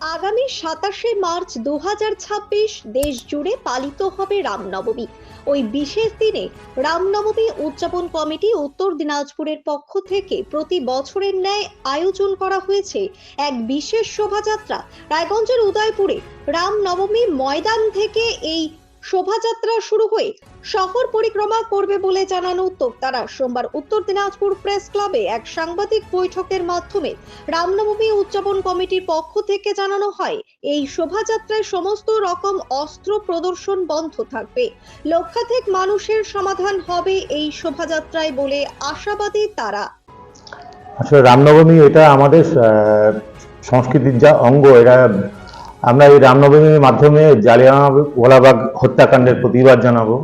আগামী 27শে মার্চ 2026 দেশ জুড়ে পালিত হবে রামনবমী। ওই বিশেষ দিনে রামনবমী উদযাপন কমিটি উত্তর দিনাজপুরের পক্ষ থেকে প্রতি বছরের ন্যায় আয়োজন করা হয়েছে এক বিশেষ শোভাযাত্রা। রায়গঞ্জের উদয়পুরে রামনবমী ময়দান থেকে এই শোভাযাত্রা শুরু হয়ে শহর পরিক্রমা করবে বলে জানানো উদ্যোক্তারা। সোমবার উত্তর দিনাজপুর প্রেস ক্লাবে এক সাংবাদিক বৈঠকের মাধ্যমে রামনবমী উদযাপন কমিটির পক্ষ থেকে জানানো হয়, এই শোভাযাত্রায় সমস্ত রকম অস্ত্র প্রদর্শন বন্ধ থাকবে। লক্ষাধিক মানুষের সমাধান হবে এই শোভাযাত্রায় বলে আশাবাদী তারা। আসলে রামনবমী এটা আমাদের সংস্কৃতির যা অঙ্গ, এটা আমরা এই রামনবমীর মাধ্যমে জালিয়ানওয়ালাবাগ হত্যাকাণ্ডের প্রতিবাদ জানাবো।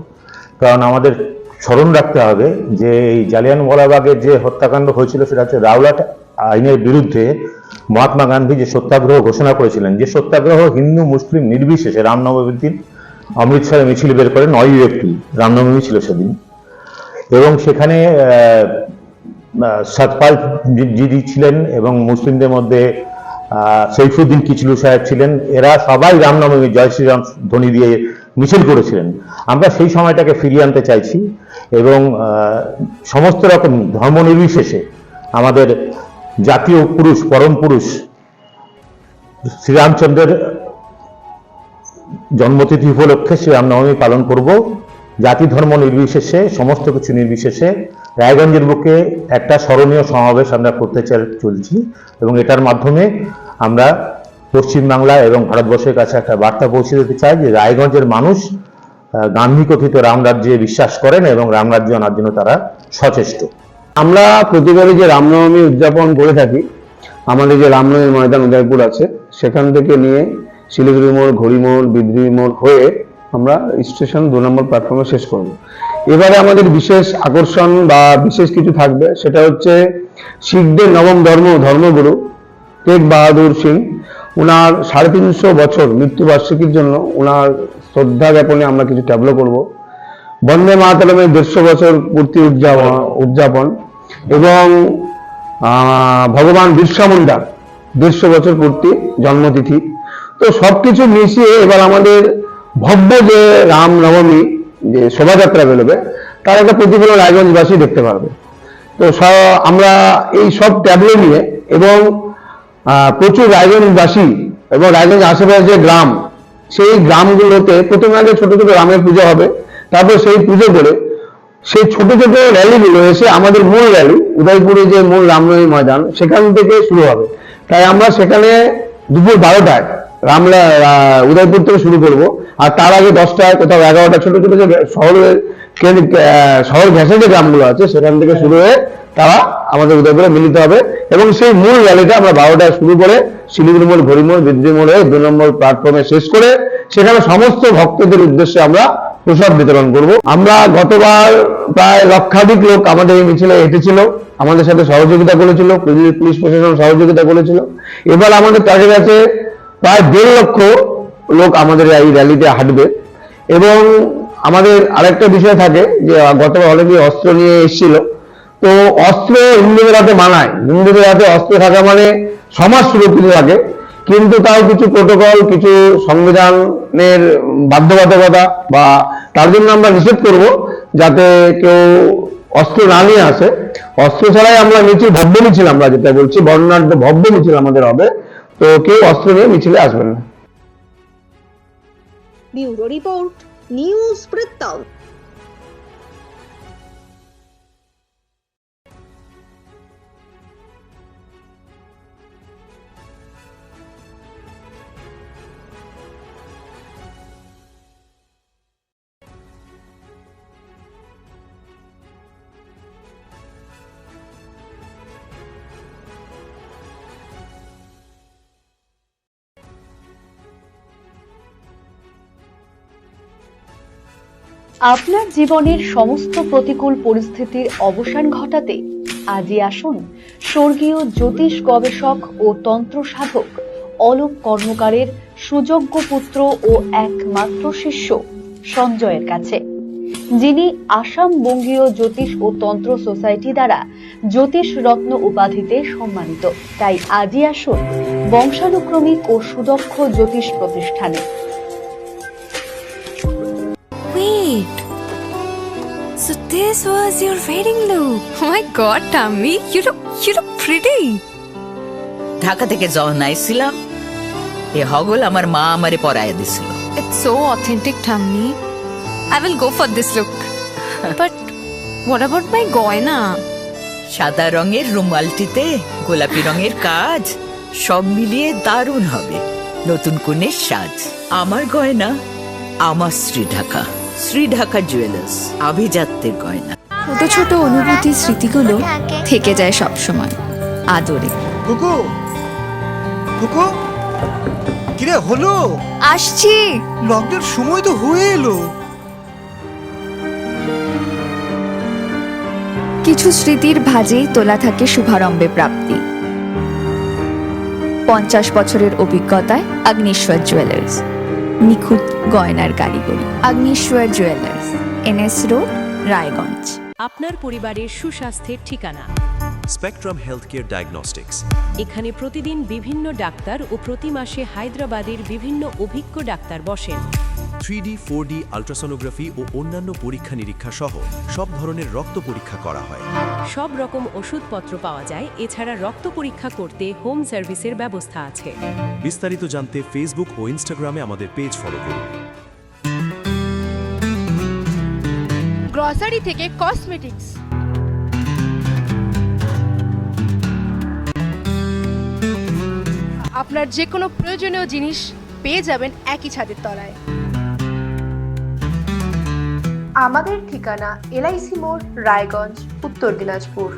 কারণ আমাদের স্মরণ রাখতে হবে যে এই জালিয়ানওয়ালাবাগের যে হত্যাকাণ্ড হয়েছিল সেটা হচ্ছে রাওলাট আইনের বিরুদ্ধে মহাত্মা গান্ধী যে সত্যাগ্রহ ঘোষণা করেছিলেন, যে সত্যাগ্রহ হিন্দু মুসলিম নির্বিশেষে রামনবমীর দিন অমৃতসরে মিছিল বের করে 9 এপ্রিল রামনবমী ছিল সেদিন। এবং সেখানে সতপাল জিজি ছিলেন এবং মুসলিমদের মধ্যে সৈফুদ্দিন কিচলু সাহেব ছিলেন। এরা সবাই রামনবমী জয় শ্রীরাম ধ্বনি দিয়ে মিছিল করেছিলেন। আমরা সেই সময়টাকে ফিরিয়ে আনতে চাইছি এবং সমস্ত রকম ধর্ম নির্বিশেষে আমাদের জাতীয় পুরুষ, পরম পুরুষ শ্রীরামচন্দ্রের জন্মতিথি উপলক্ষে শ্রীরামনবমী পালন করব। জাতি ধর্ম নির্বিশেষে, সমস্ত কিছু নির্বিশেষে রায়গঞ্জের বুকে একটা স্মরণীয় সমাবেশ আমরা করতে চলছি এবং এটার মাধ্যমে আমরা পশ্চিমবাংলা এবং ভারতবর্ষের কাছে একটা বার্তা পৌঁছে দিতে চাই যে রায়গঞ্জের মানুষ গান্ধী কথিত রামরাজ্যে বিশ্বাস করেন এবং রামরাজ্য আনার জন্য তারা সচেষ্ট। আমরা প্রতিবারই যে রামনবমী উদযাপন করে থাকি, আমাদের যে রামনবমী ময়দান উদয়পুর আছে সেখান থেকে নিয়ে শিলিগুড়ি মোড়, ঘড়ি মোড়, বিদ্রোহী মোড় হয়ে আমরা স্টেশন 2 নম্বর প্ল্যাটফর্মে শেষ করব। এবারে আমাদের বিশেষ আকর্ষণ বা বিশেষ কিছু থাকবে, সেটা হচ্ছে শিখদের নবম ধর্মগুরু তেগ বাহাদুর সিং, ওনার 350 বছর মৃত্যুবার্ষিকীর জন্য ওনার শ্রদ্ধা জ্ঞাপনে আমরা কিছু ট্যাবলো করব। বন্দে মাতরমের 150 বছর পূর্তি উদযাপন এবং ভগবান বিরসা মুন্ডার 150 বছর পূর্তি জন্মতিথি। তো সবকিছু মিশিয়ে এবার আমাদের ভব্য যে রামনবমী যে শোভাযাত্রা বেরোবে তার একটা প্রতিফলন রায়গঞ্জবাসী দেখতে পারবে। তো আমরা এই সব ট্যাবলো নিয়ে এবং প্রচুর রায়গঞ্জবাসী এবং রায়গঞ্জ আশেপাশে যে গ্রাম, সেই গ্রামগুলোতে প্রথমে আগে ছোট ছোট রামের পুজো হবে, তারপর সেই পুজো করে সেই ছোট ছোট র্যালিগুলো এসে আমাদের মূল র্যালি উদয়পুরে যে মূল রামনবমী ময়দান সেখান থেকে শুরু হবে। তাই আমরা সেখানে দুপুর 12টায় উদয়পুর থেকে শুরু করব, আর তার আগে 10টায়, কোথাও 11টা, ছোট ছোট যে শহর ঘেঁষে যে গ্রামগুলো আছে সেখান থেকে শুরু হয়ে তারা আমাদের উদয়পুরে মিলিত হবে এবং সেই মূল র্যালিটা আমরা 12টায় শুরু করে শিলিগুড়ি মোড়, ঘড়ি মোড়, বিদ্রোহী মোড়ে 2 নম্বর প্ল্যাটফর্মে শেষ করে সেখানে সমস্ত ভক্তদের উদ্দেশ্যে আমরা প্রসাদ বিতরণ করব। আমরা গতবার প্রায় লক্ষাধিক লোক আমাদের এই মিছিলে হেঁটেছিল, আমাদের সাথে সহযোগিতা করেছিল, পুলিশ প্রশাসন সহযোগিতা করেছিল। এবার আমাদের টার্গেট আছে প্রায় 1.5 লক্ষ লোক আমাদের এই র্যালিতে হাঁটবে। এবং আমাদের আরেকটা বিষয় থাকে যে গতবার অনেকে অস্ত্র নিয়ে এসেছিল, তো অস্ত্র হিন্দুদের হাতে মানায়, হিন্দুদের হাতে অস্ত্র থাকা মানে সমাজ সুরক্ষিত থাকে, কিন্তু তাও কিছু প্রোটোকল, কিছু সংবিধানের বাধ্যবাধকতা বা তার জন্য আমরা নিষেধ করব যাতে কেউ অস্ত্র না নিয়ে আসে। অস্ত্র ছাড়াই আমরা মিছিল, ভব্য মিছিল, আমরা যেটা বলছি বর্ণাঢ্য ভব্য মিছিল আমাদের হবে, তো কেউ অস্ত্র নিয়ে মিছিলে আসবেন না। ব্যুরো রিপোর্ট, নিউজ বৃত্তান্ত। আপনার জীবনের সমস্ত প্রতিকূল পরিস্থিতির অবসান ঘটাতে আজই আসুন স্বর্গীয় জ্যোতিষ গবেষক ও তন্ত্র সাধক অলোক কর্মকারের সুযোগ্য পুত্র ও একমাত্র শিষ্য সঞ্জয়ের কাছে, যিনি আসাম বঙ্গীয় জ্যোতিষ ও তন্ত্র সোসাইটি দ্বারা জ্যোতিষ রত্ন উপাধিতে সম্মানিত। তাই আজই আসুন বংশানুক্রমিক ও সুদক্ষ জ্যোতিষ প্রতিষ্ঠানে। Wait. So this was your wedding look. Oh my god, Tammy, you look pretty. Dhaka থেকে যখন আইছিলাম এ হগল আমার মা আমারে পরায় দিছিল। It's so authentic, Tammy. I will go for this look. But what about my goina? সাদা রঙের রুমালটিতে গোলাপি রঙের কাজ, সব মিলিয়ে দারুণ হবে নতুন কনের সাজ। আমার গয়না আমার শ্রী ঢাকা জুয়েলার্স, আভিজাত্যের গয়না। ছোট ছোট অনুভূতি স্মৃতিগুলো থেকে যায় সব সময় আদরে। কুকু কুকু কিরে হলো? আসছি। লকডাউন সময় তো হয়ে এলো। কিছু স্মৃতির ভাজেই তোলা থাকে শুভারম্ভে প্রাপ্তি। 50 বছরের অভিজ্ঞতায় অগ্নিশ্বর জুয়েলার্স, নিখুঁত গয়নার কারিগরি। Agnishwar jewellers, NS road, Raiganj. আপনার পরিবারের সুস্বাস্থ্যের ঠিকানা স্পেকট্রাম হেলথকেয়ার ডায়াগনস্টিক্স। এখানে প্রতিদিন বিভিন্ন ডাক্তার ও প্রতি মাসে হায়দ্রাবাদের বিভিন্ন অভিজ্ঞ ডাক্তার বসেন। 3D 4D আল্ট্রাসোনোগ্রাফি ও অন্যান্য পরীক্ষা নিরীক্ষা সহ সব ধরনের রক্ত পরীক্ষা করা হয়। সব রকম ওষুধপত্র পাওয়া যায়। এছাড়া রক্ত পরীক্ষা করতে হোম সার্ভিসের ব্যবস্থা আছে। বিস্তারিত জানতে ফেসবুক ও ইনস্টাগ্রামে আমাদের পেজ ফলো করুন। গ্রসারি থেকে কসমেটিক্স, আপনার যে কোনো প্রয়োজনীয় জিনিস পেয়ে যাবেন একই ছাদের তলায়। আমাদের ঠিকানা LIC মোড়, রায়গঞ্জ, উত্তর দিনাজপুর।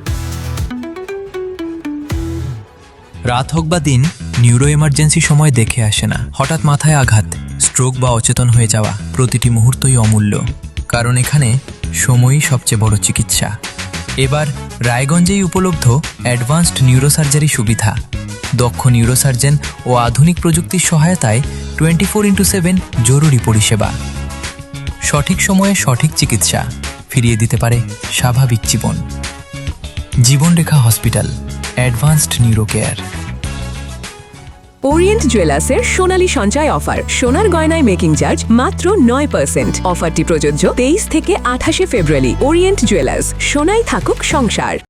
রাত হোক বা দিন, নিউরো এমার্জেন্সি সময় দেখে আসে না। হঠাৎ মাথায় আঘাত, স্ট্রোক বা অচেতন হয়ে যাওয়া, প্রতিটি মুহূর্তই অমূল্য, কারণ এখানে সময়ই সবচেয়ে বড় চিকিৎসা। এবার রায়গঞ্জেই উপলব্ধ অ্যাডভান্সড নিউরোসার্জারি সুবিধা। দক্ষ নিউরোসার্জন ও আধুনিক প্রযুক্তির সহায়তায় 24x7 জরুরি পরিষেবা। সঠিক সময়ে সঠিক চিকিৎসা ফিরিয়ে দিতে পারে স্বাভাবিক জীবন। Jibanrekha hospital, advanced neuro care. Orient জুয়েলার্সের সোনালী সঞ্চয় অফার। সোনার গয়নায় মেকিং চার্জ মাত্র 9%। অফারটি প্রযোজ্য 23 থেকে 28 ফেব্রুয়ারি। ওরিয়েন্ট জুয়েলার্স, সোনাই থাকুক সংসার।